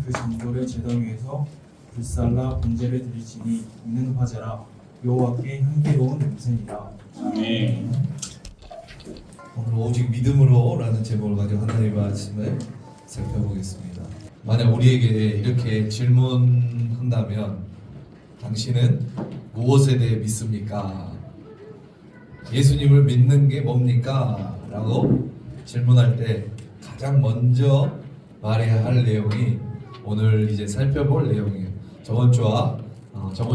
그 전부를 제단 위에서 불살라 번제를 드리지니 이는 화제라 여호와께 향기로운 냄새니라. 아멘. 오늘 오직 믿음으로라는 제목을 가지고 하나님의 말씀을 살펴보겠습니다. 만약 우리에게 이렇게 질문한다면 당신은 무엇에 대해 믿습니까? 예수님을 믿는 게 뭡니까? 라고 질문할 때 가장 먼저 말해야 할 내용이 오늘 이제 살펴볼 내용이에요. 저번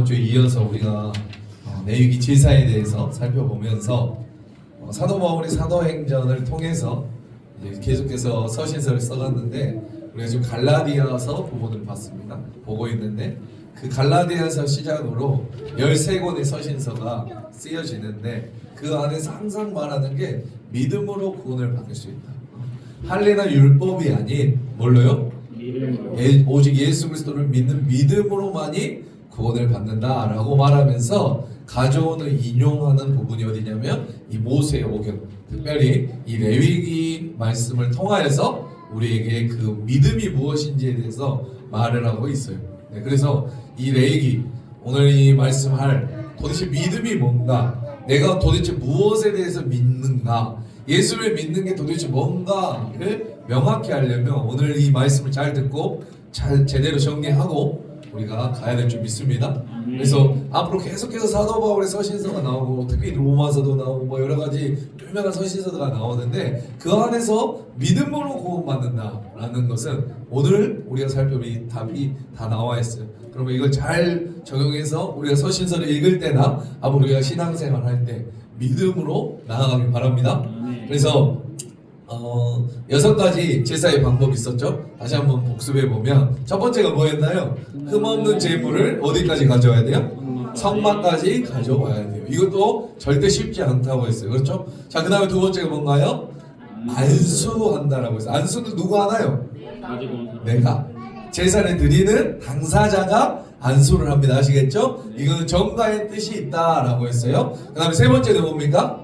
주에 이어서 우리가 레위기 제사에 대해서 살펴보면서 사도 바울이 사도행전을 통해서 이제 계속해서 서신서를 써갔는데 우리가 지금 갈라디아서 부분을 보고 있는데 그 갈라디아서 시작으로 13권의 서신서가 쓰여지는데 그 안에서 항상 말하는 게 믿음으로 구원을 받을 수 있다. 할례나 율법이 아닌 뭘로요? 오직 예수 그리스도를 믿는 믿음으로만이 구원을 받는다라고 말하면서 가져오는 인용하는 부분이 어디냐면 이 모세의 오경, 특별히 이 레위기 말씀을 통하여서 우리에게 그 믿음이 무엇인지에 대해서 말을 하고 있어요. 네, 그래서 이 레위기 오늘 이 말씀할 도대체 믿음이 뭔가, 내가 도대체 무엇에 대해서 믿는가, 예수를 믿는 게 도대체 뭔가를 명확히 하려면 오늘 이 말씀을 잘 듣고 잘 제대로 정리하고 우리가 가야 될 줄 믿습니다. 그래서 앞으로 계속해서 사도 바울의 서신서가 나오고 특히 로마서도 나오고 뭐 여러 가지 유명한 서신서가 나오는데 그 안에서 믿음으로 구원받는다라는 것은 오늘 우리가 살펴볼 답이 다 나와 있어요. 그러면 이걸 잘 적용해서 우리가 서신서를 읽을 때나 앞으로 우리가 신앙생활 할 때 믿음으로 나아가길 바랍니다. 그래서 6가지 제사의 방법이 있었죠. 다시 한번 복습해 보면 첫 번째가 뭐였나요? 흠없는 제물을 어디까지 가져와야 돼요? 성막까지 가져와야 돼요. 이것도 절대 쉽지 않다고 했어요. 그렇죠? 자, 그 다음에 두 번째가 뭔가요? 안수한다라고 했어요. 안수는 누가 하나요? 내가. 제사를 드리는 당사자가 안수를 합니다. 아시겠죠? 이거는 정가의 뜻이 있다라고 했어요. 그 다음에 세 번째는 뭡니까?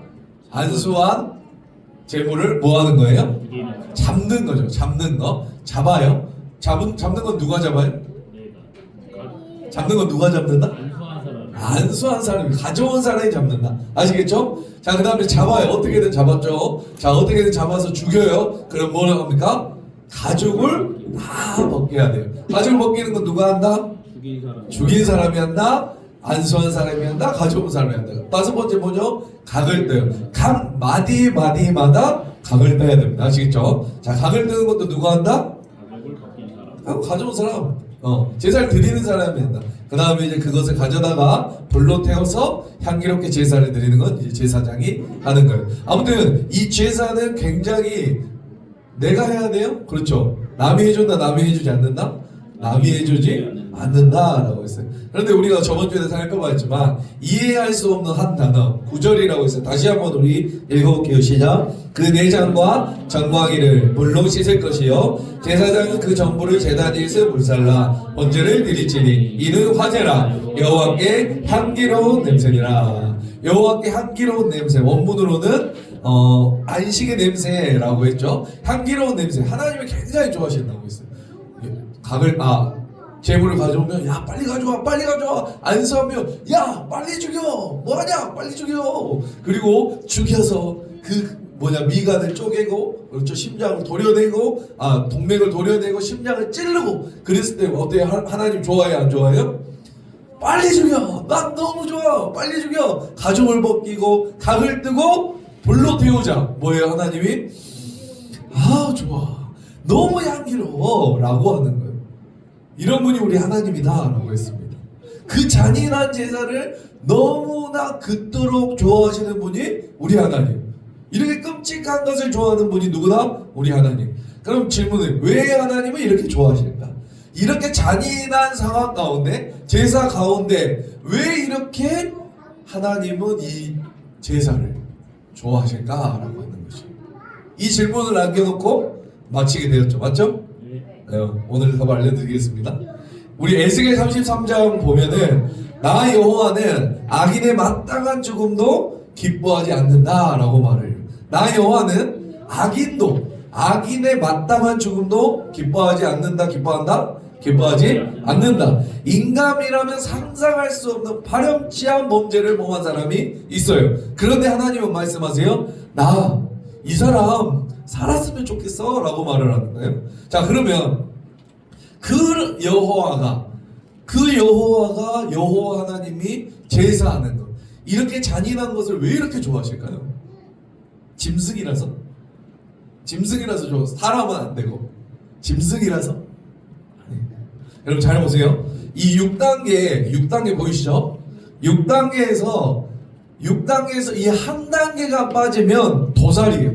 안수한 제물을 뭐 하는 거예요? 잡는 거죠. 잡는 거. 잡아요. 잡는 건 누가 잡아요? 잡는 건 누가 잡는다? 안수한 사람이, 가져온 사람이 잡는다. 아시겠죠? 자, 그 다음에 잡아요. 어떻게든 잡았죠. 자, 어떻게든 잡아서 죽여요. 그럼 뭐라고 합니까? 가죽을 다 벗겨야 돼요. 가죽을 벗기는 건 누가 한다? 죽인 사람이 한다. 안수한 사람이 한다. 가져온 사람이 한다. 다섯 번째 뭐죠? 각을 떠요. 각 마디마다 각을 떠야 됩니다. 아시겠죠? 자, 각을 뜨는 것도 누가 한다? 가져온 사람. 제사를 드리는 사람이 한다. 그 다음에 이제 그것을 가져다가 불로 태워서 향기롭게 제사를 드리는 건 이제 제사장이 하는 거예요. 아무튼 이 제사는 굉장히 내가 해야 돼요? 그렇죠. 남이 해준다, 남이 해주지 않는다? 남이 해주지 않는다라고 했어요. 그런데 우리가 저번 주에 살펴봤지만 이해할 수 없는 한 단어 9절이라고 했어요. 다시 한번 우리 읽어볼게요. 시작. 그 내장과 정광이를 물로 씻을 것이요 제사장은 그 전부를 제단 위에서 불살라 번제를 드릴지니 이는 화제라 여호와께 향기로운 냄새니라. 여호와께 향기로운 냄새, 원문으로는 안식의 냄새라고 했죠. 향기로운 냄새, 하나님이 굉장히 좋아하신다고 했어요. 제물을 가져오면 야 빨리 가져와 안수하면 야 빨리 죽여, 뭐하냐 빨리 죽여. 그리고 죽여서 미간을 쪼개고, 그렇죠, 심장을 도려내고, 동맥을 도려내고 심장을 찌르고 그랬을 때 어때요? 하나님 좋아해요 안 좋아해요? 빨리 죽여, 난 너무 좋아, 빨리 죽여. 가죽을 벗기고 각을 뜨고 불로 태우자. 뭐예요? 하나님이 좋아, 너무 향기로워 라고 하는 거예요. 이런 분이 우리 하나님이다 라고 했습니다. 그 잔인한 제사를 너무나 그토록 좋아하시는 분이 우리 하나님. 이렇게 끔찍한 것을 좋아하는 분이 누구다? 우리 하나님. 그럼 질문은 왜 하나님은 이렇게 좋아하실까? 이렇게 잔인한 상황 가운데, 제사 가운데 왜 이렇게 하나님은 이 제사를 좋아하실까? 라고 하는 것이죠. 이 질문을 남겨놓고 마치게 되었죠. 맞죠? 오늘 답을 알려드리겠습니다. 우리 에스겔 33장 보면은 나 여호와는 악인의 마땅한 죽음도 기뻐하지 않는다 라고 말을 해요. 나 여호와는 악인의 마땅한 죽음도 기뻐하지 않는다. 기뻐한다? 기뻐하지 않는다. 인간이라면 상상할 수 없는 파렴치한 범죄를 범한 사람이 있어요. 그런데 하나님은 말씀하세요. 나 이 사람 살았으면 좋겠어 라고 말을 하는 거예요. 자, 그러면 그 여호와가 여호와 하나님이 제사하는 것, 이렇게 잔인한 것을 왜 이렇게 좋아하실까요? 짐승이라서 좋아. 사람은 안 되고 짐승이라서. 여러분 잘 보세요. 이 6단계 보이시죠? 6단계에서 이 한 단계가 빠지면 도살이에요.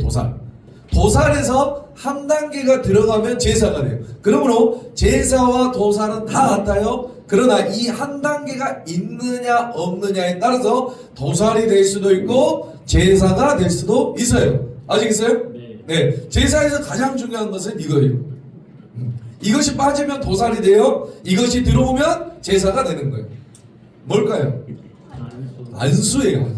도살에서 한 단계가 들어가면 제사가 돼요. 그러므로 제사와 도살은 다 같아요. 그러나 이 한 단계가 있느냐 없느냐에 따라서 도살이 될 수도 있고 제사가 될 수도 있어요. 아시겠어요? 네. 제사에서 가장 중요한 것은 이거예요. 이것이 빠지면 도살이 돼요. 이것이 들어오면 제사가 되는 거예요. 뭘까요? 안수예요.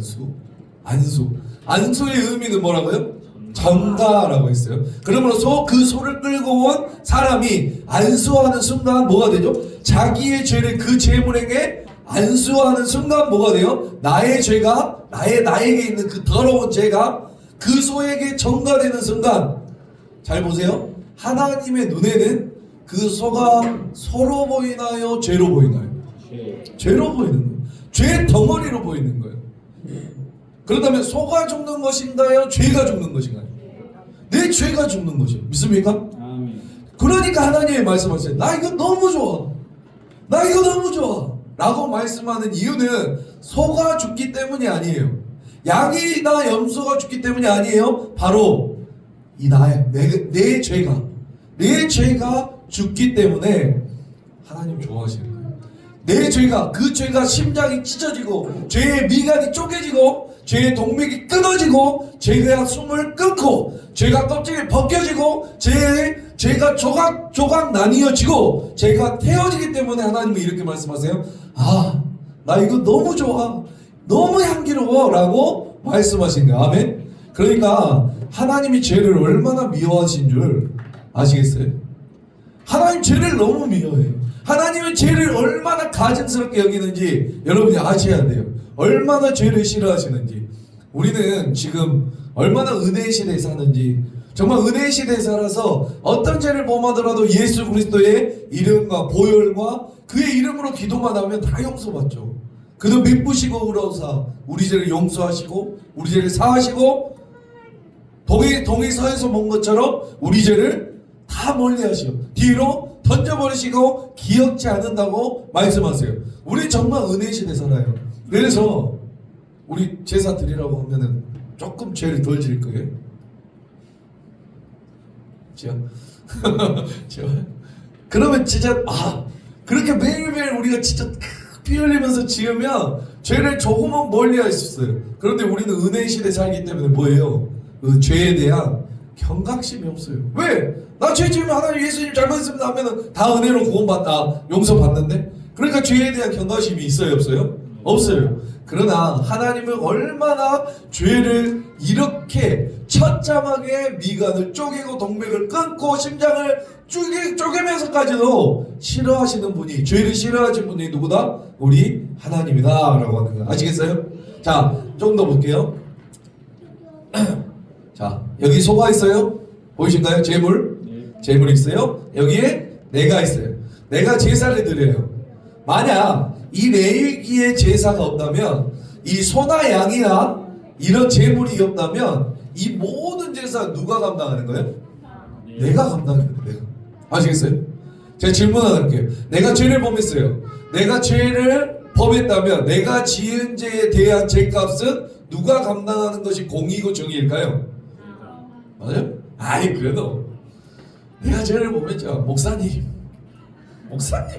안수의 의미는 뭐라고요? 전가라고 했어요. 그러므로 그 소를 끌고 온 사람이 안수하는 순간 뭐가 되죠? 자기의 죄를 그 제물에게 안수하는 순간 뭐가 돼요? 나의 죄가 나에게 있는 그 더러운 죄가 그 소에게 전가되는 순간, 잘 보세요. 하나님의 눈에는 그 소가 소로 보이나요? 죄로 보이나요? 죄로 보이는 거예요. 죄 덩어리로 보이는 거예요. 그렇다면 소가 죽는 것인가요? 죄가 죽는 것인가요? 내 죄가 죽는 것이요. 믿습니까? 그러니까 하나님이 말씀하세요. 나 이거 너무 좋아. 라고 말씀하는 이유는 소가 죽기 때문이 아니에요. 양이나 염소가 죽기 때문이 아니에요. 바로 내 죄가 죽기 때문에 하나님 좋아하시는 거예요. 그 죄가 심장이 찢어지고 죄의 미간이 쪼개지고 죄의 동맥이 끊어지고 죄가 숨을 끊고 죄가 껍질이 벗겨지고 죄가 조각 나뉘어지고 죄가 태어지기 때문에 하나님은 이렇게 말씀하세요. 나 이거 너무 좋아, 너무 향기로워 라고 말씀하신 거예요. 아멘. 그러니까 하나님이 죄를 얼마나 미워하신 줄 아시겠어요? 하나님 죄를 너무 미워해요. 하나님은 죄를 얼마나 가증스럽게 여기는지 여러분이 아셔야 돼요. 얼마나 죄를 싫어하시는지. 우리는 지금 얼마나 은혜의 시대에 사는지, 정말 은혜의 시대에 살아서 어떤 죄를 범하더라도 예수 그리스도의 이름과 보혈과 그의 이름으로 기도만 하면 다 용서받죠. 그는 미쁘시고 의로우사 우리 죄를 용서하시고 우리 죄를 사하시고 동해서에서 본 것처럼 우리 죄를 다 멀리하시오. 뒤로 던져버리시고 기억지 않는다고 말씀하세요. 우리 정말 은혜의 시대에 살아요. 그래서 우리 제사 드리라고 하면은 조금 죄를 덜 지을 거예요. 그러면 진짜 그렇게 매일매일 우리가 진짜 피 흘리면서 지으면 죄를 조금은 멀리 할 수 있어요. 그런데 우리는 은혜의 시대에 살기 때문에 뭐예요? 그 죄에 대한 경각심이 없어요. 왜? 나 죄 지으면 하나님 예수님 잘못했습니다 하면은 다 은혜로 구원받다, 용서받는데? 그러니까 죄에 대한 경각심이 있어요, 없어요? 없어요. 그러나 하나님은 얼마나 죄를 이렇게 처참하게 미간을 쪼개고 동맥을 끊고 심장을 쪼개면서까지도 싫어하시는 분이, 죄를 싫어하시는 분이 누구다? 우리 하나님이다 라고 하는 거예요. 아시겠어요? 자, 좀 더 볼게요. 자, 여기 소가 있어요? 보이신가요? 재물이 있어요. 여기에 내가 있어요. 내가 제사를 드려요. 만약 이 레위기의 제사가 없다면, 이 소나 양이나 이런 제물이 없다면 이 모든 제사 누가 감당하는 거예요? 내가 감당하는 거예요. 내가. 아시겠어요? 제가 질문 하나 할게요. 내가 죄를 범했어요. 내가 죄를 범했다면 내가 지은 죄에 대한 죄값은 누가 감당하는 것이 공의고 정의일까요? 맞아요? 그래도 내가 죄를 범했죠. 목사님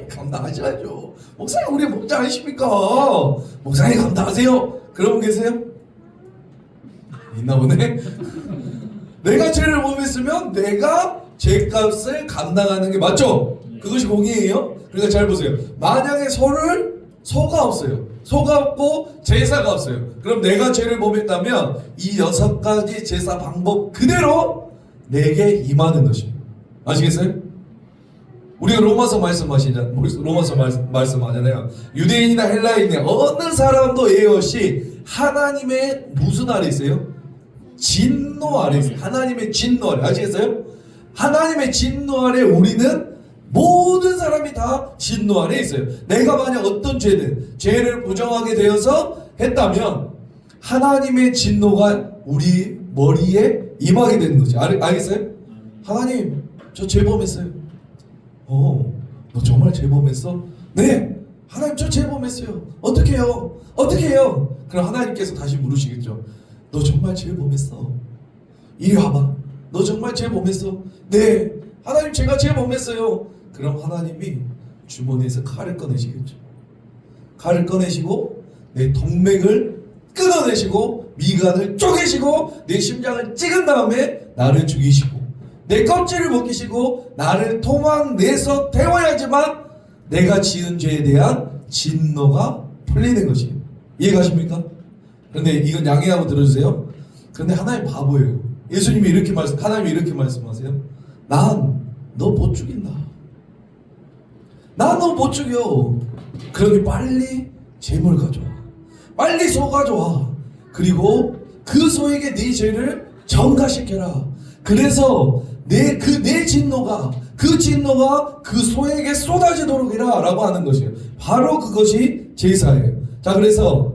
감당하셔야죠. 목사님 우리 목자 아니십니까? 목사님 감당하세요. 그런 분 계세요? 있나 보네. 내가 죄를 범했으면 내가 죄값을 감당하는 게 맞죠? 그것이 공의예요. 그러니까 잘 보세요. 만약에 소가 없어요. 소가 없고 제사가 없어요. 그럼 내가 죄를 범했다면 이 6가지 제사 방법 그대로 내게 임하는 것입니다. 아시겠어요? 우리가 로마서 말씀하잖아요. 유대인이나 헬라인이나 어느 사람도 예외 없이 하나님의 무슨 아래 있어요? 진노 아래 있어요. 하나님의 진노 아래. 아시겠어요? 하나님의 진노 아래 우리는 모든 사람이 다 진노 아래 있어요. 내가 만약 어떤 죄를 부정하게 되어서 했다면 하나님의 진노가 우리 머리에 임하게 되는 거죠. 알겠어요? 하나님, 저 죄범했어요. 너 정말 죄범했어? 네, 하나님 저 죄범했어요. 어떻게 해요? 어떻게 해요? 그럼 하나님께서 다시 물으시겠죠. 너 정말 죄범했어? 이리 와봐. 너 정말 죄범했어? 네, 하나님 제가 죄범했어요. 그럼 하나님이 주머니에서 칼을 꺼내시겠죠. 칼을 꺼내시고 내 동맥을 끊어내시고 미간을 쪼개시고 내 심장을 찍은 다음에 나를 죽이시고 내 껍질을 벗기시고 나를 도망내서 태워야지만 내가 지은 죄에 대한 진노가 풀리는 것이에요. 이해가십니까? 그런데 이건 양해하고 들어주세요. 그런데 하나님 바보예요. 예수님이 하나님이 이렇게 말씀하세요. 난 너 못 죽인다. 난 너 못 죽여. 그러니 빨리 재물 가져와. 빨리 소 가져와. 그리고 그 소에게 네 죄를 전가시켜라. 그래서 내 진노가 그 소에게 쏟아지도록 해라 라고 하는 것이에요. 바로 그것이 제사예요. 자, 그래서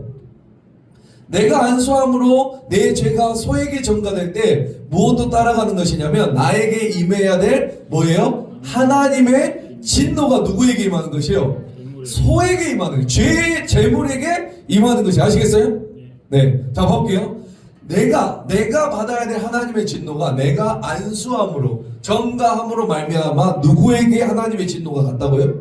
내가 안수함으로 내 죄가 소에게 전가될 때 무엇도 따라가는 것이냐면 나에게 임해야 될 뭐예요? 하나님의 진노가 누구에게 임하는 것이요? 소에게 임하는 것. 죄의 재물에게 임하는 것이. 아시겠어요? 네. 자, 볼게요. 내가 받아야 될 하나님의 진노가 내가 안수함으로 전가함으로 말미암아 누구에게 하나님의 진노가 갔다고요?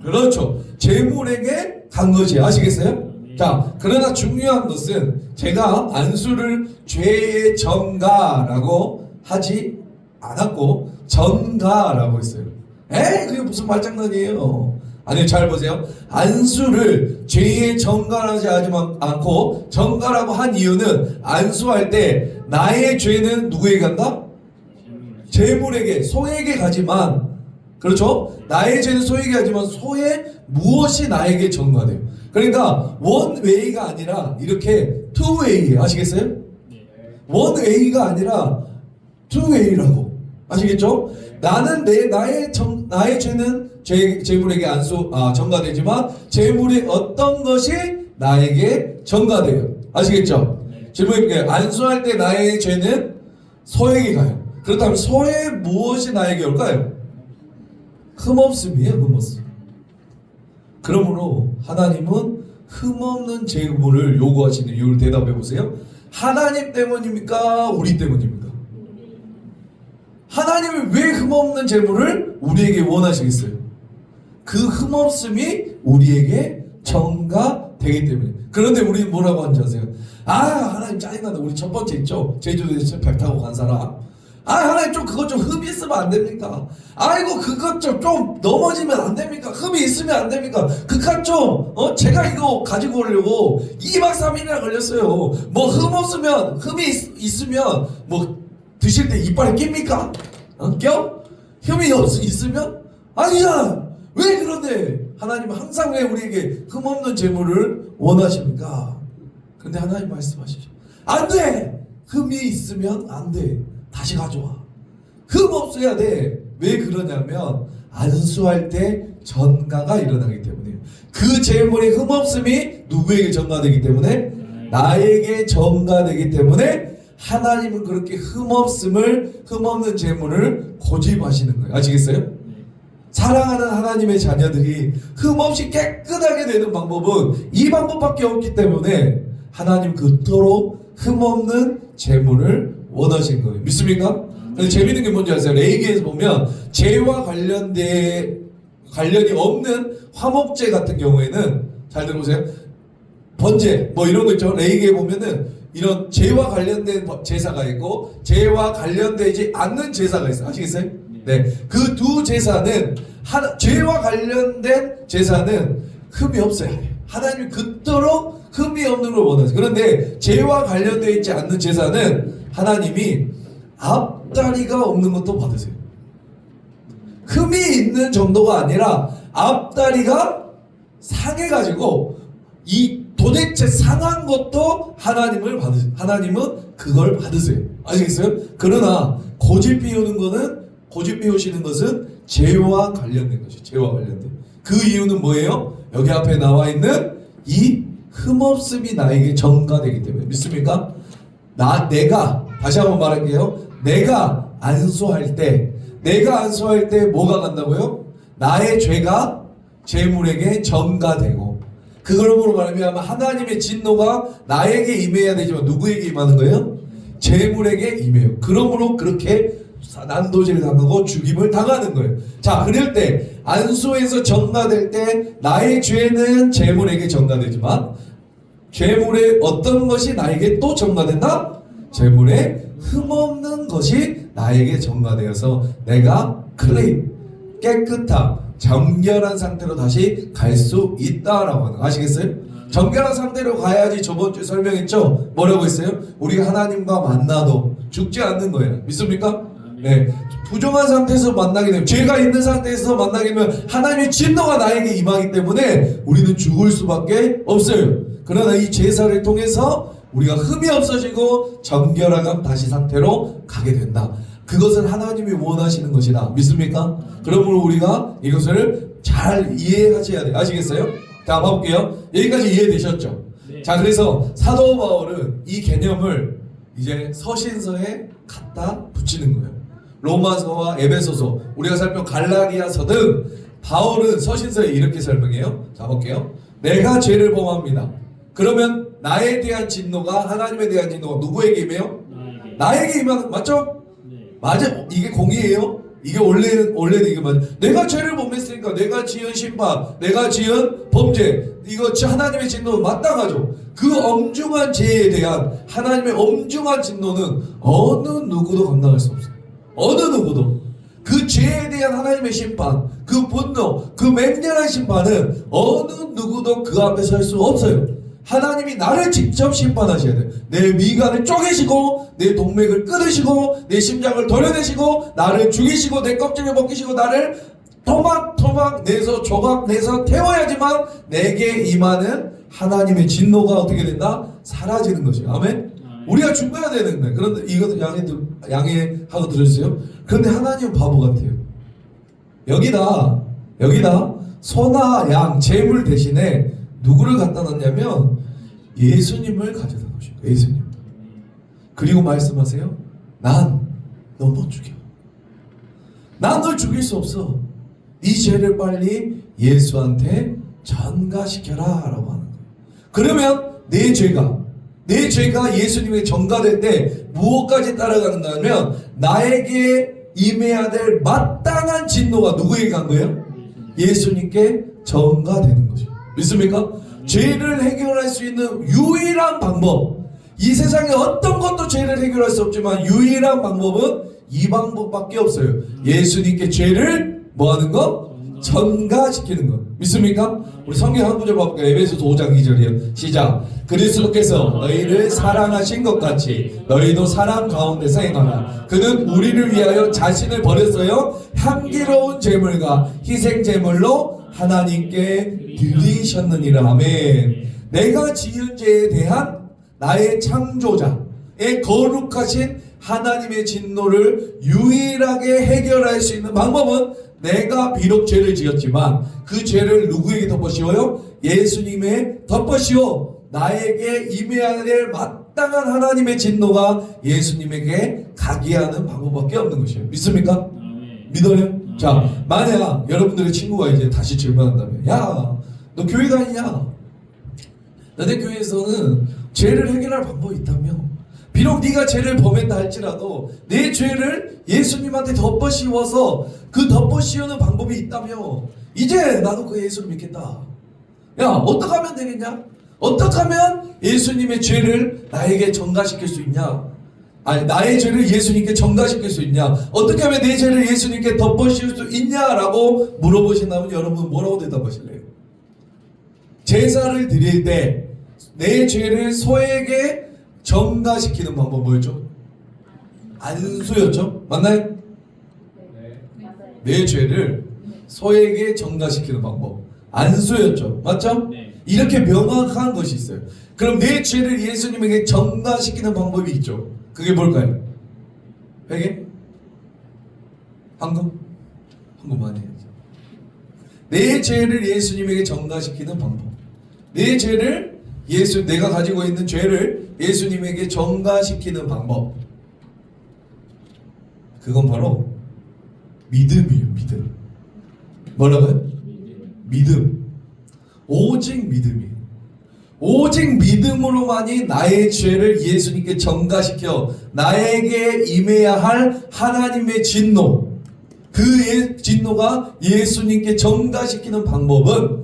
그렇죠. 재물에게 간 것이. 아시겠어요? 자, 그러나 중요한 것은 제가 안수를 죄의 전가라고 하지 않았고 전가라고 했어요. 그게 무슨 말장난이에요? 아니요, 잘 보세요. 안수를 죄의 전가라지 않고 전가라고 한 이유는 안수할 때 나의 죄는 누구에게 간다? 재물에게, 소에게 가지만, 그렇죠? 나의 죄는 소에게 가지만 소의 무엇이 나에게 전가돼요. 그러니까 원웨이가 아니라 이렇게 투웨이예요. 아시겠어요? 원웨이가 아니라 투웨이라고. 아시겠죠? 나는 나의 죄는 재물에게 전가되지만 재물의 어떤 것이 나에게 전가돼요. 아시겠죠? 질문이 안수할 때 나의 죄는 소에게 가요. 그렇다면 소의 무엇이 나에게 올까요? 흠없음이에요. 흠없음. 그러므로 하나님은 흠없는 재물을 요구하시는 이유를 대답해 보세요. 하나님 때문입니까? 우리 때문입니까? 하나님이 왜 흠없는 재물을 우리에게 원하시겠어요? 그 흠없음이 우리에게 전가되기 때문에. 그런데 우리는 뭐라고 하는지 아세요? 하나님 짜증난다. 우리 첫 번째 있죠? 제주도에서 배 타고 간 사람. 하나님 좀 그것 좀 흠이 있으면 안 됩니까? 아이고 그것 좀 넘어지면 안 됩니까? 흠이 있으면 안 됩니까? 그깟 좀 제가 이거 가지고 오려고 2박 3일이나 걸렸어요. 뭐 흠이 있으면 뭐 드실 때 이빨에 낍니까? 껴? 흠이 있으면? 아니잖아. 왜 그런데 하나님은 항상 왜 우리에게 흠없는 재물을 원하십니까? 그런데 하나님 말씀하시죠. 안 돼! 흠이 있으면 안 돼. 다시 가져와. 흠 없어야 돼. 왜 그러냐면 안수할 때 전가가 일어나기 때문이에요. 그 재물의 흠 없음이 누구에게 전가되기 때문에? 나에게 전가되기 때문에 하나님은 그렇게 흠없는 재물을 고집하시는 거예요. 아시겠어요? 사랑하는 하나님의 자녀들이 흠없이 깨끗하게 되는 방법은 이 방법밖에 없기 때문에 하나님 그토록 흠없는 재물을 원하신 거예요. 믿습니까? 근데 재밌는 게 뭔지 아세요? 레위기에서 보면 죄와 관련이 없는 화목제 같은 경우에는 잘 들어보세요. 번제 뭐 이런 거 있죠. 레위기에 보면은 이런 죄와 관련된 제사가 있고 죄와 관련되지 않는 제사가 있어요. 아시겠어요? 네, 그 두 제사는 죄와 관련된 제사는 흠이 없어야 돼요. 하나님이 그토록 흠이 없는 걸 원하세요. 그런데 죄와 관련되어 있지 않는 제사는 하나님이 앞다리가 없는 것도 받으세요. 흠이 있는 정도가 아니라 앞다리가 상해가지고 이 도대체 상한 것도 하나님은 그걸 받으세요. 아시겠어요? 그러나 고집 피우시는 것은 죄와 관련된 것이죠. 죄와 관련된. 그 이유는 뭐예요? 여기 앞에 나와 있는 이 흠없음이 나에게 전가되기 때문에. 믿습니까? 내가 다시 한번 말할게요. 내가 안수할 때 뭐가 간다고요? 나의 죄가 재물에게 전가되고, 그걸로 말하면 하나님의 진노가 나에게 임해야 되지만 누구에게 임하는 거예요? 재물에게 임해요. 그러므로 그렇게 난도질을 당하고 죽임을 당하는 거예요. 자, 그럴 때 안수에서 전가될 때 나의 죄는 재물에게 전가되지만 재물의 어떤 것이 나에게 또 전가된다? 재물의 흠없는 것이 나에게 전가되어서 내가 클레임, 깨끗함, 정결한 상태로 다시 갈 수 있다라고 하는 거 아시겠어요? 정결한 상태로 가야지. 저번 주에 설명했죠? 뭐라고 했어요? 우리가 하나님과 만나도 죽지 않는 거예요. 믿습니까? 네. 부정한 상태에서 만나게 되면, 죄가 있는 상태에서 만나게 되면 하나님의 진노가 나에게 임하기 때문에 우리는 죽을 수밖에 없어요. 그러나 이 제사를 통해서 우리가 흠이 없어지고 정결한 다시 상태로 가게 된다. 그것은 하나님이 원하시는 것이다. 믿습니까? 그러므로 우리가 이것을 잘 이해하셔야 돼요. 아시겠어요? 자, 봐볼게요. 여기까지 이해되셨죠? 네. 자, 그래서 사도 바울은 이 개념을 이제 서신서에 갖다 붙이는 거예요. 로마서와 에베소서, 우리가 살펴본 갈라디아서 등 바울은 서신서에 이렇게 설명해요. 자, 볼게요. 내가 죄를 범합니다. 그러면 나에 대한 진노가, 하나님에 대한 진노가 누구에게 임해요? 나에게 임하는, 맞죠? 네. 맞아. 이게 공의예요. 이게 원래는 이게 맞아. 내가 죄를 범했으니까 내가 지은 심판, 내가 지은 범죄, 이거 하나님의 진노는 마땅하죠. 그 엄중한 죄에 대한 하나님의 엄중한 진노는 어느 누구도 감당할 수 없어요. 어느 누구도. 그 죄에 대한 하나님의 심판, 그 분노, 그 맹렬한 심판은 어느 누구도 그 앞에 설 수 없어요. 하나님이 나를 직접 심판하셔야 돼요. 내 미간을 쪼개시고 내 동맥을 끊으시고 내 심장을 도려내시고 나를 죽이시고 내 껍질을 벗기시고 나를 토막 내서 조각 내서 태워야지만 내게 임하는 하나님의 진노가 어떻게 된다? 사라지는 것이에요. 아멘? 우리가 죽어야 되는데, 그런데 이것도 양해하고 들어주세요. 그런데 하나님은 바보 같아요. 여기다 소나 양, 재물 대신에 누구를 갖다 놨냐면 예수님을 가져다 놓으신 거예요. 예수님. 그리고 말씀하세요. 난 너 못 죽여. 난 널 죽일 수 없어. 이 죄를 빨리 예수한테 전가시켜라 라고 하는 거예요. 그러면 내 죄가 예수님에게 전가될 때 무엇까지 따라가는가 하면 나에게 임해야 될 마땅한 진노가 누구에게 간 거예요? 예수님께 전가되는 거죠. 믿습니까? 죄를 해결할 수 있는 유일한 방법, 이 세상에 어떤 것도 죄를 해결할 수 없지만 유일한 방법은 이 방법밖에 없어요. 예수님께 죄를 뭐하는 거? 전가시키는 것. 믿습니까? 우리 성경 한 구절 봐볼까요? 에베소서 5장 2절이요. 시작. 그리스도께서 너희를 사랑하신 것 같이 너희도 사랑 가운데서 행하라. 그는 우리를 위하여 자신을 버렸어요. 향기로운 제물과 희생 제물로 하나님께 드리셨느니라. 아멘. 내가 지은 죄에 대한 나의 창조자의 거룩하신 하나님의 진노를 유일하게 해결할 수 있는 방법은 내가 비록 죄를 지었지만 그 죄를 누구에게 덮어씌워요? 예수님에 덮어씌워 나에게 임해야 될 마땅한 하나님의 진노가 예수님에게 가게 하는 방법밖에 없는 것이에요. 믿습니까? 믿어요? 자, 만약 여러분들의 친구가 이제 다시 질문한다면, 야, 너 교회 다니냐? 너네 교회에서는 죄를 해결할 방법이 있다며? 비록 네가 죄를 범했다 할지라도 내 죄를 예수님한테 덮어씌워서 그 덮어씌우는 방법이 있다며, 이제 나도 그 예수를 믿겠다. 야, 어떻게 하면 되겠냐? 어떻게 하면 예수님의 죄를 나에게 전가시킬 수 있냐? 아니, 나의 죄를 예수님께 전가시킬 수 있냐? 어떻게 하면 내 죄를 예수님께 덮어씌울 수 있냐라고 물어보신다면 여러분 뭐라고 대답하실래요? 제사를 드릴 때 내 죄를 소에게 전가시키는 방법 뭐였죠? 안수였죠? 맞나요? 내 죄를 소에게 전가시키는 방법. 안수였죠. 맞죠? 네. 이렇게 명확한 것이 있어요. 그럼 내 죄를 예수님에게 전가시키는 방법이 있죠. 그게 뭘까요? 회개? 헌금? 헌금 많이 해야죠. 내 죄를 예수님에게 전가시키는 방법. 내 죄를 내가 가지고 있는 죄를 예수님에게 전가시키는 방법. 그건 바로 믿음이에요. 믿음. 뭐라고요? 믿음. 오직 믿음이에요. 오직 믿음으로만이 나의 죄를 예수님께 전가시켜 나에게 임해야 할 하나님의 진노, 그 진노가 예수님께 전가시키는 방법은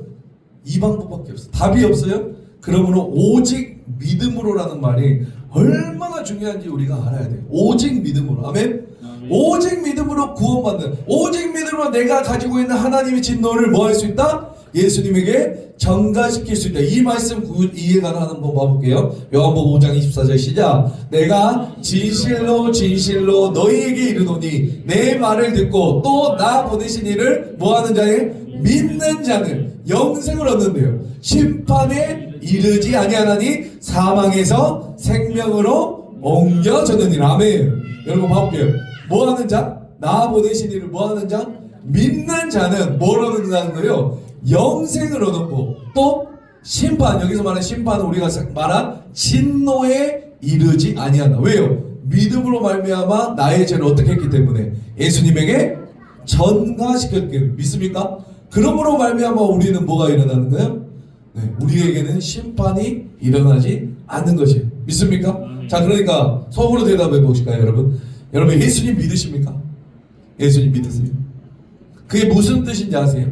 이 방법밖에 없어요. 답이 없어요. 그러므로 오직 믿음으로라는 말이 얼마나 중요한지 우리가 알아야 돼요. 오직 믿음으로. 아멘. 오직 믿음으로 구원받는, 오직 믿음으로 내가 가지고 있는 하나님의 진노를 뭐 할 수 있다? 예수님에게 전가시킬 수 있다. 이 말씀 이해가 하는 법 봐볼게요. 요한복음 5장 24절 시작. 내가 진실로 진실로 너희에게 이르노니 내 말을 듣고 또 나 보내신 이를 뭐하는 자에 믿는 자는 영생을 얻는데요. 심판에 이르지 아니하나니 사망에서 생명으로 옮겨졌느니라. 아멘. 여러분 봐볼게요. 뭐하는 자? 나 보내신 이를 뭐하는 자? 믿는 자는 뭘 얻는다는 거예요? 영생을 얻었고 또 심판, 여기서 말하는 심판은 우리가 말한 진노에 이르지 아니한다. 왜요? 믿음으로 말미암아 나의 죄를 어떻게 했기 때문에 예수님에게 전가시켰기. 믿습니까? 그러므로 말미암아 우리는 뭐가 일어나는 거예요? 네, 우리에게는 심판이 일어나지 않는 것이에요. 믿습니까? 자, 그러니까 속으로 대답해 보실까요, 여러분? 여러분 예수님 믿으십니까? 예수님 믿으세요? 그게 무슨 뜻인지 아세요?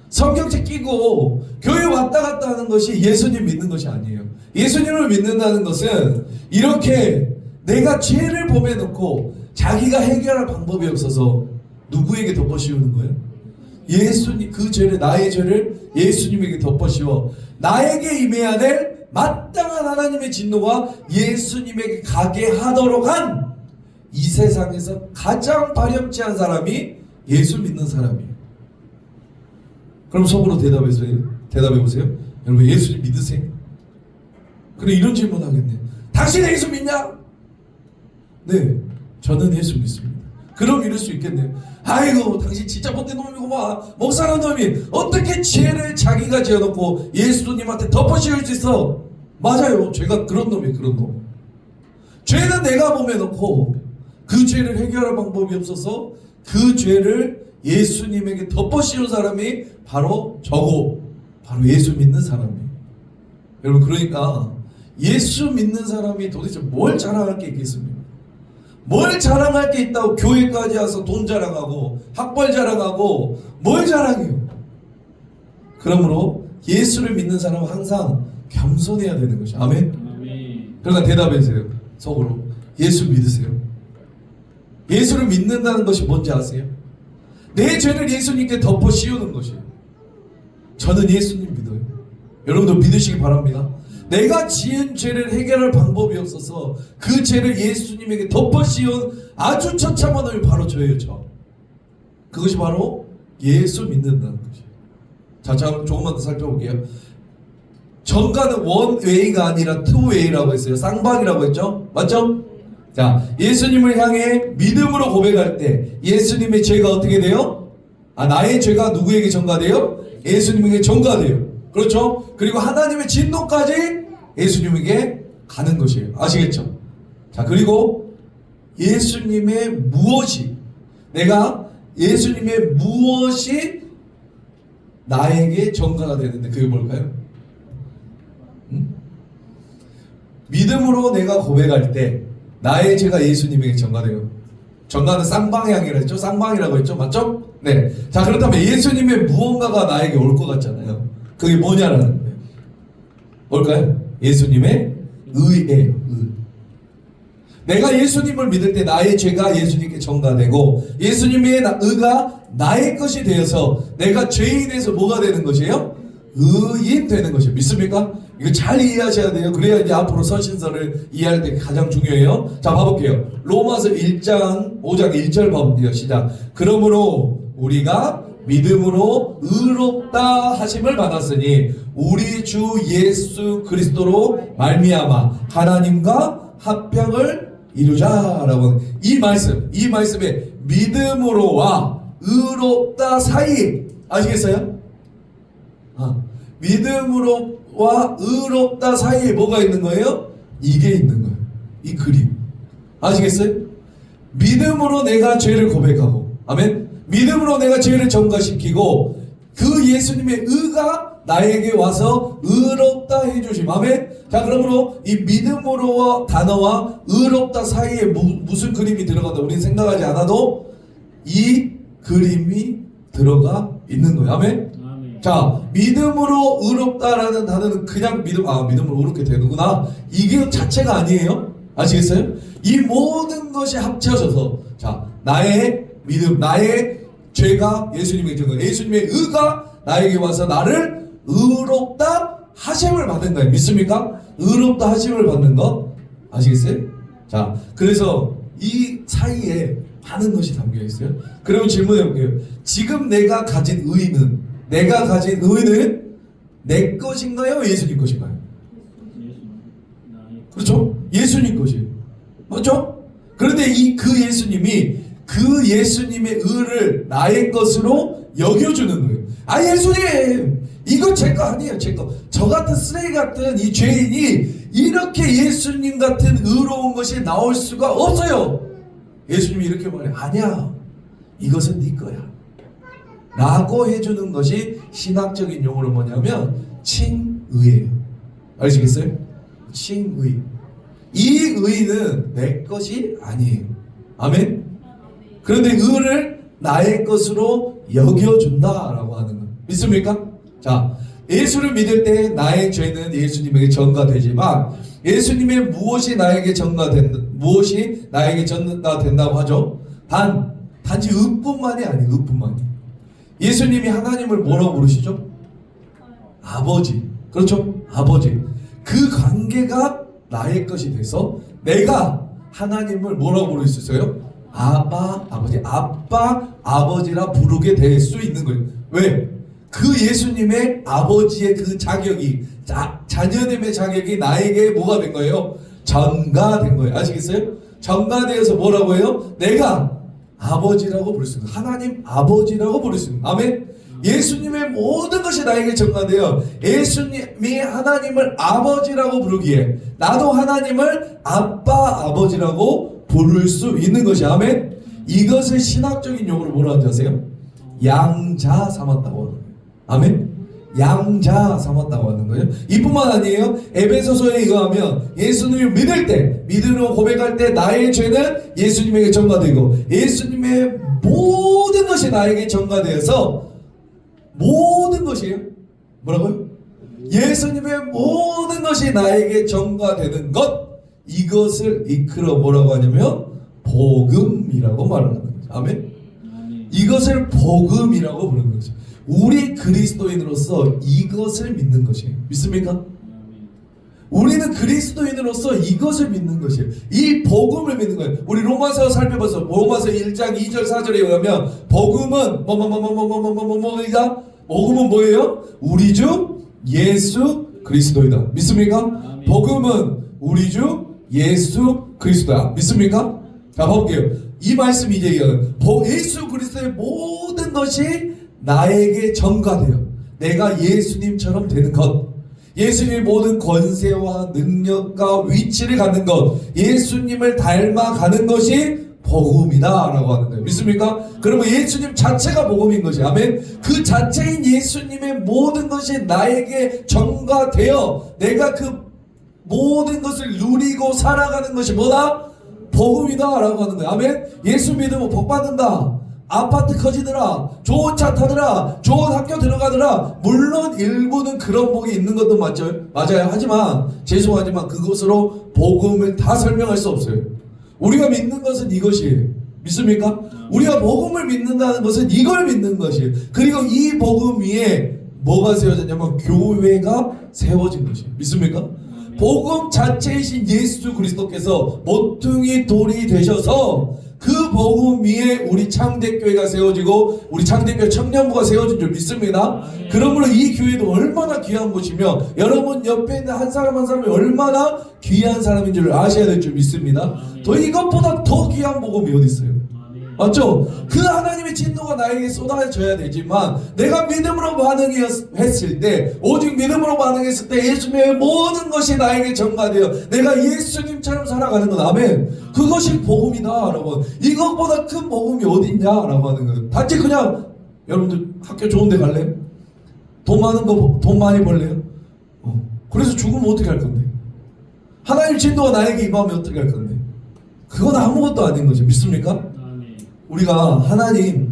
성경책 끼고 교회 왔다 갔다 하는 것이 예수님 믿는 것이 아니에요. 예수님을 믿는다는 것은 이렇게 내가 죄를 범해 놓고 자기가 해결할 방법이 없어서 누구에게 덮어씌우는 거예요? 예수님, 그 죄를, 나의 죄를 예수님에게 덮어씌워 나에게 임해야 될 마땅한 하나님의 진노가 예수님에게 가게 하도록 한 이 세상에서 가장 발염치한 사람이 예수 믿는 사람이에요. 그럼 속으로 대답해 보세요. 여러분 예수님 믿으세요? 그래, 이런 질문 하겠네요. 당신 예수 믿냐? 네, 저는 예수 믿습니다. 그럼 이럴 수 있겠네요. 아이고, 당신 진짜 못된 놈이구만. 목사라는 놈이 어떻게 죄를 자기가 지어놓고 예수님한테 덮어씌울 수 있어? 맞아요, 제가 그런 놈이에요. 그런 놈. 죄는 내가 범해놓고 그 죄를 해결할 방법이 없어서 그 죄를 예수님에게 덮어씌운 사람이 바로 저고, 바로 예수 믿는 사람이에요. 여러분, 그러니까 예수 믿는 사람이 도대체 뭘 자랑할 게 있겠습니까? 뭘 자랑할 게 있다고 교회까지 와서 돈 자랑하고 학벌 자랑하고 뭘 자랑해요? 그러므로 예수를 믿는 사람은 항상 겸손해야 되는 것이죠. 아멘? 그러니까 대답해 주세요. 속으로. 예수 믿으세요? 예수를 믿는다는 것이 뭔지 아세요? 내 죄를 예수님께 덮어 씌우는 것이에요. 저는 예수님 믿어요. 여러분도 믿으시기 바랍니다. 내가 지은 죄를 해결할 방법이 없어서 그 죄를 예수님에게 덮어 씌운 아주 처참한 놈이 바로 저예요. 저. 그것이 바로 예수 믿는다는 것이에요. 자, 조금만 더 살펴볼게요. 전가는 원 웨이가 아니라 투 웨이라고 했어요. 쌍방이라고 했죠? 맞죠? 자, 예수님을 향해 믿음으로 고백할 때 예수님의 죄가 어떻게 돼요? 나의 죄가 누구에게 전가돼요? 예수님에게 전가돼요. 그렇죠? 그리고 하나님의 진노까지 예수님에게 가는 것이에요. 아시겠죠? 자, 그리고 예수님의 무엇이, 내가 예수님의 무엇이 나에게 전가가 되는데 그게 뭘까요? 믿음으로 내가 고백할 때 나의 죄가 예수님에게 전가돼요. 전가는 쌍방향이라고 했죠? 쌍방이라고 했죠? 맞죠? 네. 자, 그렇다면 예수님의 무언가가 나에게 올 것 같잖아요. 그게 뭐냐라는 거예요. 뭘까요? 예수님의 의예요. 의. 내가 예수님을 믿을 때 나의 죄가 예수님께 전가되고 예수님의 의가 나의 것이 되어서 내가 죄인에서 뭐가 되는 것이에요? 의인 되는 것이에요. 믿습니까? 이거 잘 이해하셔야 돼요. 그래야 이제 앞으로 서신서를 이해할 때 가장 중요해요. 자, 봐볼게요. 로마서 1장 5장 1절 봐볼게요. 시작. 그러므로 우리가 믿음으로 의롭다 하심을 받았으니 우리 주 예수 그리스도로 말미암아 하나님과 합평을 이루자라고. 이 말씀에 믿음으로와 의롭다 사이 아시겠어요? 믿음으로와 의롭다 사이에 뭐가 있는 거예요? 이게 있는 거예요. 이 그림 아시겠어요? 믿음으로 내가 죄를 고백하고, 아멘. 믿음으로 내가 죄를 전가시키고 그 예수님의 의가 나에게 와서 의롭다 해주심. 아멘. 자, 그러므로 이 믿음으로 단어와 의롭다 사이에 무슨 그림이 들어간다 우리는 생각하지 않아도 이 그림이 들어가 있는 거예요. 아멘. 자, 믿음으로 의롭다라는 단어는 그냥 믿음으로 의롭게 되는구나 이게 자체가 아니에요. 아시겠어요? 이 모든 것이 합쳐져서, 자, 나의 믿음, 나의 죄가 예수님의 증거, 예수님의 의가 나에게 와서 나를 의롭다 하심을 받는 거예요. 믿습니까? 의롭다 하심을 받는 것 아시겠어요? 자, 그래서 이 사이에 많은 것이 담겨 있어요. 그러면 질문해 볼게요. 지금 내가 가진 의는 내 것인가요? 예수님 것인가요? 그렇죠? 예수님 것이에요. 맞죠? 그런데 그 예수님이 그 예수님의 의를 나의 것으로 여겨주는 거예요. 예수님 이거 제 거 아니에요. 제 거. 저 같은 쓰레기 같은 이 죄인이 이렇게 예수님 같은 의로운 것이 나올 수가 없어요. 예수님이 이렇게 말해요. 아니야, 이것은 네 거야 라고 해주는 것이 신학적인 용어로 뭐냐면 칭의예요. 아시겠어요? 칭의. 이 의는 내 것이 아니에요. 아멘. 그런데 의를 나의 것으로 여겨준다라고 하는 거예요. 믿습니까? 자, 예수를 믿을 때 나의 죄는 예수님에게 전가되지만 예수님의 무엇이 나에게 전가된다고 하죠? 단지 의뿐만이 아니에요. 의뿐만이. 예수님이 하나님을 뭐라고 부르시죠? 아버지. 그렇죠? 아버지. 그 관계가 나의 것이 돼서 내가 하나님을 뭐라고 부를 수 있어요? 아버지, 아버지라 부르게 될 수 있는 거예요. 왜? 그 예수님의 아버지의 그 자격이, 자녀됨의 자격이 나에게 뭐가 된 거예요? 전가된 거예요. 아시겠어요? 전가되어서 뭐라고 해요? 내가 아버지라고 부를 수 있는, 하나님 아버지라고 부를 수 있는. 아멘. 예수님의 모든 것이 나에게 전가되어 예수님이 하나님을 아버지라고 부르기에 나도 하나님을 아버지라고 부를 수 있는 것이. 아멘. 이것을 신학적인 용어로 뭐라고 하는지 아세요? 양자 삼았다고 하는 거예요. 아멘. 양자 삼았다고 하는 거예요. 이뿐만 아니에요. 에베소서에 의하면 예수님을 믿을 때, 믿음으로 고백할 때 나의 죄는 예수님에게 전가되고 예수님의 모든 것이 나에게 전가되어서, 모든 것이에요. 뭐라고요? 예수님의 모든 것이 나에게 전가되는 것, 이것을 이끌어 뭐라고 하냐면 복음이라고 말하는 거죠. 아멘. 이것을 복음이라고 부르는 거죠. 우리 그리스도인으로서 이것을 믿는 것이에요. 믿습니까? 우리는 그리스도인으로서 이것을 믿는 것이에요. 이 복음을 믿는 거예요. 우리 로마서 살펴봐서 로마서 1장 2절 4절에 의하면 복음은 뭐이다? 복음은 뭐예요? 우리 주 예수 그리스도이다. 믿습니까? 복음은 우리 주 예수 그리스도야. 믿습니까? 자, 볼게요. 이 말씀 이제 예수 그리스도의 모든 것이 나에게 전가돼요. 내가 예수님처럼 되는 것, 예수님의 모든 권세와 능력과 위치를 갖는 것, 예수님을 닮아가는 것이 복음이다 라고 하는 거예요. 믿습니까? 그러면 예수님 자체가 복음인 것이. 아멘. 그 자체인 예수님의 모든 것이 나에게 전가되어 내가 그 모든 것을 누리고 살아가는 것이 뭐다? 복음이다 라고 하는 거예요. 아멘. 예수 믿으면 복 받는다, 아파트 커지더라, 좋은 차 타더라, 좋은 학교 들어가더라. 물론 일부는 그런 복이 있는 것도 맞아요. 하지만 죄송하지만 그것으로 복음을 다 설명할 수 없어요. 우리가 믿는 것은 이것이에요. 믿습니까? 우리가 복음을 믿는다는 것은 이걸 믿는 것이에요. 그리고 이 복음 위에 뭐가 세워졌냐면 교회가 세워진 것이에요. 믿습니까? 복음 자체이신 예수 그리스도께서 모퉁이 돌이 되셔서 그 복음 위에 우리 창대교회가 세워지고 우리 창대교회 청년부가 세워진 줄 믿습니다. 그러므로 이 교회도 얼마나 귀한 곳이며 여러분 옆에 있는 한 사람 한 사람이 얼마나 귀한 사람인 줄 아셔야 될 줄 믿습니다. 더 이것보다 더 귀한 복음이 어디 있어요? 맞죠? 그 하나님의 진노가 나에게 쏟아져야 되지만 내가 믿음으로 반응했을 때 오직 믿음으로 반응했을 때 예수님의 모든 것이 나에게 전가되어 내가 예수님처럼 살아가는 것. 아멘. 그것이 복음이다 여러분. 이것보다 큰 복음이 어딨냐 라고 하는 거예요. 단지 그냥 여러분들 학교 좋은 데 갈래요? 돈 많은 거 돈 많이 벌래요? 그래서 죽으면 어떻게 할 건데? 하나님 진노가 나에게 임하면 어떻게 할 건데? 그건 아무것도 아닌 거죠. 믿습니까? 우리가 하나님이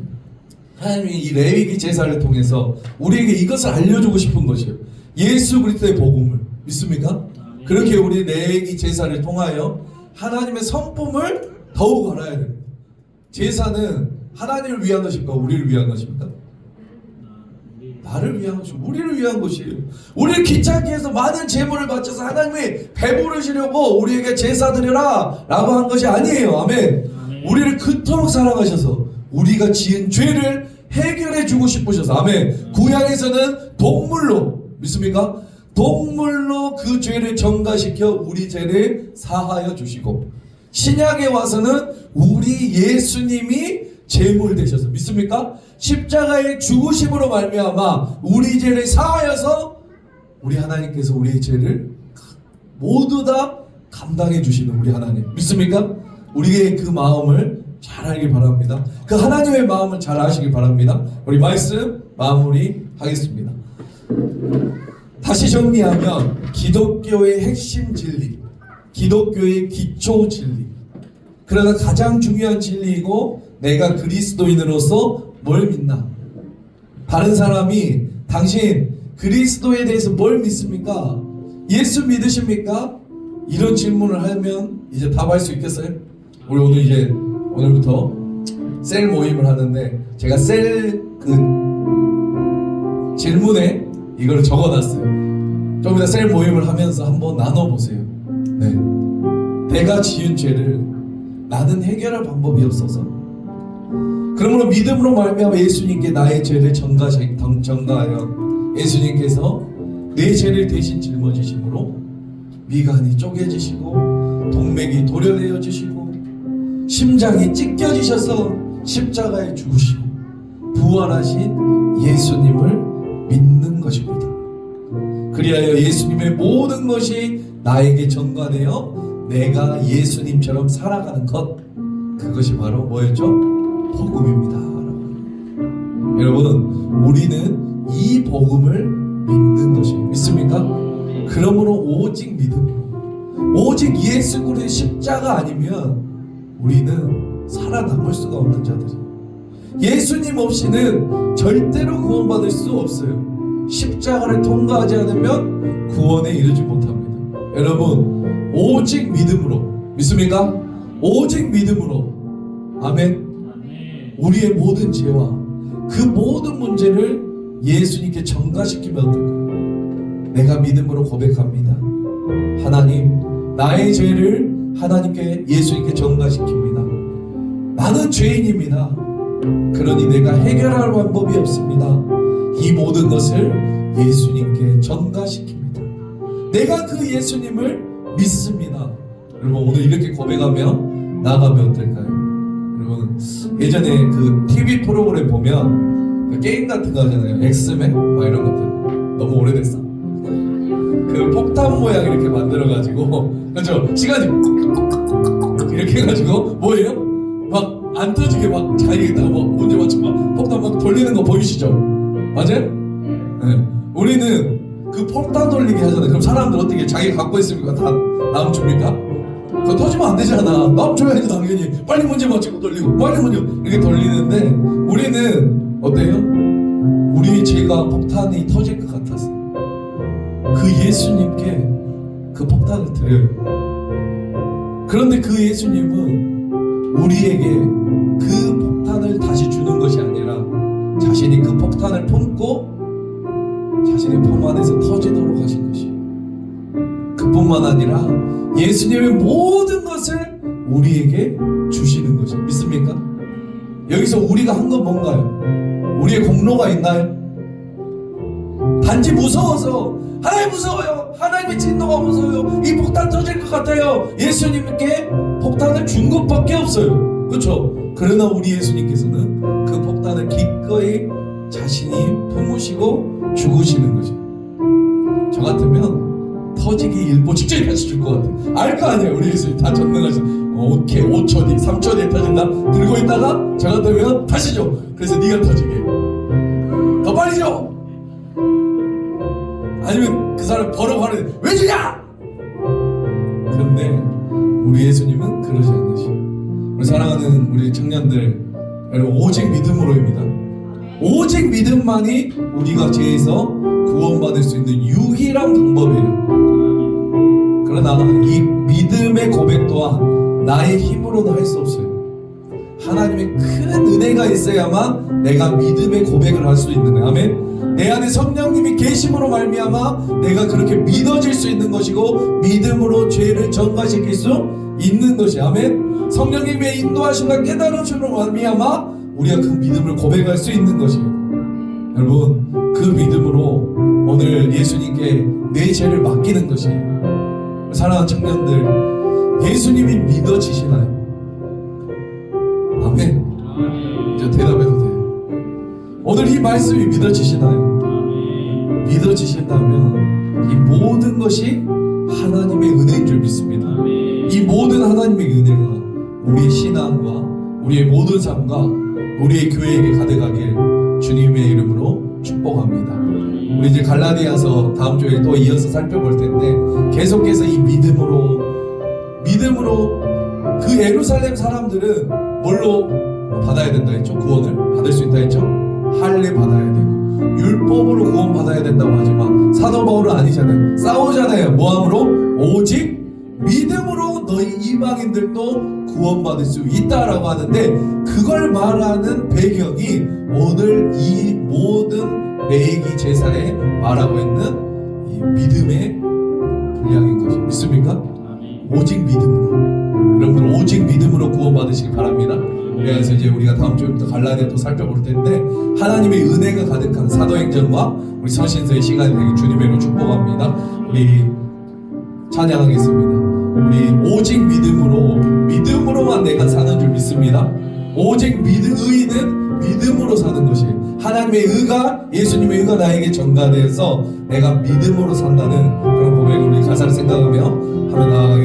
이 레위기 제사를 통해서 우리에게 이것을 알려주고 싶은 것이에요. 예수 그리스도의 복음을. 믿습니까? 그렇게 우리 레위기 제사를 통하여 하나님의 성품을 더욱 알아야 됩니다. 제사는 하나님을 위한 것입니까? 우리를 위한 것입니까? 나를 위한 것이고 우리를 위한 것이에요. 우리를 귀찮게 해서 많은 재물을 바쳐서 하나님이 배부르시려고 우리에게 제사 드려라 라고 한 것이 아니에요. 아멘. 우리를 그토록 사랑하셔서 우리가 지은 죄를 해결해 주고 싶으셔서. 아멘. 구약에서는 동물로. 믿습니까? 동물로 그 죄를 전가시켜 우리 죄를 사하여 주시고 신약에 와서는 우리 예수님이 제물 되셔서. 믿습니까? 십자가의 죽으심으로 말미암아 우리 죄를 사하여서 우리 하나님께서 우리의 죄를 모두 다 감당해 주시는 우리 하나님. 믿습니까? 우리의 그 마음을 잘 알길 바랍니다. 그 하나님의 마음을 잘 아시길 바랍니다. 우리 말씀 마무리하겠습니다. 다시 정리하면 기독교의 핵심 진리, 기독교의 기초 진리, 그러나 가장 중요한 진리이고 내가 그리스도인으로서 뭘 믿나? 다른 사람이 당신 그리스도에 대해서 뭘 믿습니까? 예수 믿으십니까? 이런 질문을 하면 이제 답할 수 있겠어요? 우리 오늘 이제 오늘부터 셀 모임을 하는데 제가 셀 그 질문에 이걸 적어놨어요. 좀 이따 셀 모임을 하면서 한번 나눠보세요. 네. 내가 지은 죄를 나는 해결할 방법이 없어서 그러므로 믿음으로 말미암아 예수님께 나의 죄를 전가하여 예수님께서 내 죄를 대신 짊어지심으로 미간이 쪼개지시고 동맥이 도려내어지시고 심장이 찢겨지셔서 십자가에 죽으시고 부활하신 예수님을 믿는 것입니다. 그리하여 예수님의 모든 것이 나에게 전가되어 내가 예수님처럼 살아가는 것, 그것이 바로 뭐였죠? 복음입니다. 여러분, 우리는 이 복음을 믿는 것이에요. 믿습니까? 그러므로 오직 믿음으로, 오직 예수 그리스도의 십자가 아니면 우리는 살아남을 수가 없는 자들이에요. 예수님 없이는 절대로 구원받을 수 없어요. 십자가를 통과하지 않으면 구원에 이르지 못합니다. 여러분, 오직 믿음으로. 믿습니까? 오직 믿음으로. 아멘. 우리의 모든 죄와 그 모든 문제를 예수님께 전가시키면 어떨까요? 내가 믿음으로 고백합니다. 하나님, 나의 죄를 하나님께 예수님께 전가시킵니다. 나는 죄인입니다. 그러니 내가 해결할 방법이 없습니다. 이 모든 것을 예수님께 전가시킵니다. 내가 그 예수님을 믿습니다. 여러분, 오늘 이렇게 고백하며 나가면 어떨까요? 여러분, 예전에 그 TV 프로그램 보면 그 게임 같은 거 하잖아요. 엑스맨 막 이런 것들. 너무 오래됐어? 그 폭탄 모양 이렇게 만들어가지고, 그렇죠? 시간이 이렇게 해가지고 뭐예요? 막 안 터지게 막 자기가 뭐 문제 맞추고 막 폭탄 막 돌리는 거 보이시죠? 맞아요? 네. 우리는 그 폭탄 돌리기 하잖아요. 그럼 사람들 어떻게 자기가 갖고 있으니까 다 남 줍니까? 그거 터지면 안 되잖아. 남 줘야지 당연히. 빨리 문제 맞추고 돌리고 빨리 문제 이렇게 돌리는데 우리는 어때요? 우리의 죄가 폭탄이 터질 것 같아서 그 예수님께 그 폭탄을 드려요. 그런데 그 예수님은 우리에게 그 폭탄을 다시 주는 것이 아니라 자신이 그 폭탄을 품고 안에서 터지도록 하신 것이. 그뿐만 아니라 예수님의 모든 것을 우리에게 주시는 것이. 믿습니까? 여기서 우리가 한 건 뭔가요? 우리의 공로가 있나요? 단지 무서워서, 하나님 무서워요, 하나님의 진노가 무서워요, 이 폭탄 터질 것 같아요, 예수님께 폭탄을 준 것밖에 없어요. 그렇죠? 그러나 우리 예수님께서는 그 폭탄을 기꺼이 자신이 품으시고 죽으시는 거죠. 저 같으면 터지기 일보 직전에 다시 줄 것 같아요. 알 거 아니에요. 우리 예수님 다 전능하신. 오케이, 5초 뒤, 3초 뒤에 터진다. 들고 있다가 저 같으면 다시 줘. 그래서 네가 터지게. 더 빨리 줘. 아니면 그 사람 버럭 하는데 왜 주냐? 그런데 우리 예수님은 그러지 않으시고, 우리 사랑하는 우리 청년들 여러분, 오직 믿음으로입니다. 오직 믿음만이 우리가 죄에서 구원받을 수 있는 유일한 방법이에요. 그러나 이 믿음의 고백 또한 나의 힘으로는 할 수 없어요. 하나님의 큰 은혜가 있어야만 내가 믿음의 고백을 할 수 있는 거예요. 아멘. 내 안에 성령님이 계심으로 말미암아 내가 그렇게 믿어질 수 있는 것이고, 믿음으로 죄를 전가시킬 수 있는 것이. 아멘. 성령님의 인도하심과 깨달으심으로 말미암아 우리가 그 믿음을 고백할 수 있는 것이에요. 여러분, 그 믿음으로 오늘 예수님께 내 죄를 맡기는 것이에요. 사랑하는 청년들, 예수님이 믿어지시나요? 아멘. 이제 대답해도 돼요. 오늘 이 말씀이 믿어지시나요? 믿어지신다면 이 모든 것이 하나님의 은혜인 줄 믿습니다. 이 모든 하나님의 은혜가 우리의 신앙과 우리의 모든 삶과 우리의 교회에게 가득하길 주님의 이름으로 축복합니다. 우리 이제 갈라디아서 다음 주에 또 이어서 살펴볼 텐데, 계속해서 이 믿음으로 그 예루살렘 사람들은 뭘로 받아야 된다 했죠? 구원을 받을 수 있다 했죠? 할례 받아야 되고 율법으로 구원 받아야 된다고 하지만 사도 바울은 아니잖아요. 싸우잖아요. 뭐함으로? 오직 믿음으로 너희 이방인들도 구원받을 수 있다라고 하는데, 그걸 말하는 배경이 오늘 이 모든 레위기 제사에 말하고 있는 이 믿음의 분량인 것이. 믿습니까? 오직 믿음으로. 여러분들 오직 믿음으로 구원받으시기 바랍니다. 그래서 이제 우리가 다음 주부터 갈라디아 또 살펴볼 텐데, 하나님의 은혜가 가득한 사도행전과 우리 서신서의 시간이 되길 주님의 이름으로 축복합니다. 우리 찬양하겠습니다. 우리 오직 믿음으로만 내가 사는 줄 믿습니다. 오직 의인은 믿음으로 사는 것이, 하나님의 의가, 예수님의 의가 나에게 전가되어서 내가 믿음으로 산다는 그런 고백을 우리 가사를 생각하며 하며 나아가